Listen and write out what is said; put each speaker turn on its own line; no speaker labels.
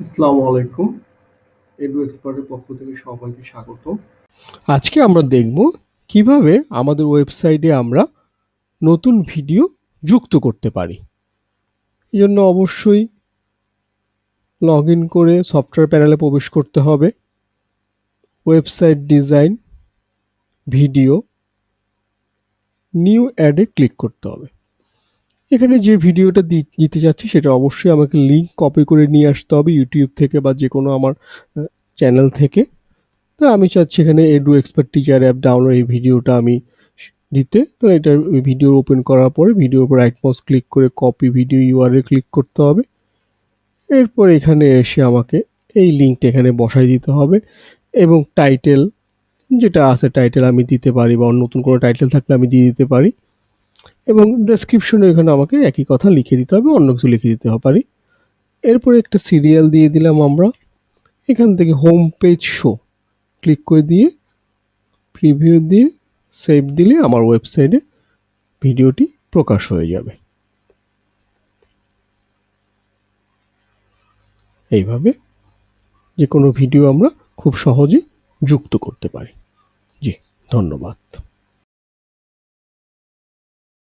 আসসালামু আলাইকুম। এডু এক্সপার্টের পক্ষ থেকে সবাইকে স্বাগত। আজকে আমরা দেখব কিভাবে আমাদের ওয়েবসাইটে আমরা নতুন ভিডিও যুক্ত করতে পারি। এজন্য অবশ্যই লগইন করে সফটওয়্যার প্যানেলে প্রবেশ করতে হবে। ওয়েবসাইট ডিজাইন, ভিডিও, নিউ অ্যাডে ক্লিক করতে হবে। এখানে যে ভিডিওটা দিতে যাচ্ছি সেটা অবশ্যই আমাকে লিংক কপি করে নিয়ে আসতে হবে ইউটিউব থেকে বা যে কোনো আমার চ্যানেল থেকে। তো আমি চাচ্ছি এখানে edu expert teacher app download এই ভিডিওটা আমি দিতে। তো এটা ভিডিও ওপেন করার পরে ভিডিওর উপর রাইট মাউস ক্লিক করে কপি ভিডিও ইউআরএল ক্লিক করতে হবে। এরপর এখানে এসে আমাকে এই লিঙ্কটা এখানে বসাই দিতে হবে এবং টাইটেল যেটা আছে টাইটেল আমি দিতে পারি বা নতুন কোনো টাইটেল থাকলে আমি দিয়ে দিতে পারি এবং ডেসক্রিপশনে এখানে আমাকে একই কথা লিখে দিতে হবে, অন্য কিছু লিখে দিতে পারি। এরপরে একটা সিরিয়াল দিয়ে দিলাম আমরা। এখান থেকে হোম পেজ শো ক্লিক করে দিয়ে প্রিভিউ দিয়ে সেভ দিলে আমার ওয়েবসাইটে ভিডিওটি প্রকাশ হয়ে যাবে। এইভাবে যে কোনো ভিডিও আমরা খুব সহজে যুক্ত করতে পারি। জি, ধন্যবাদ।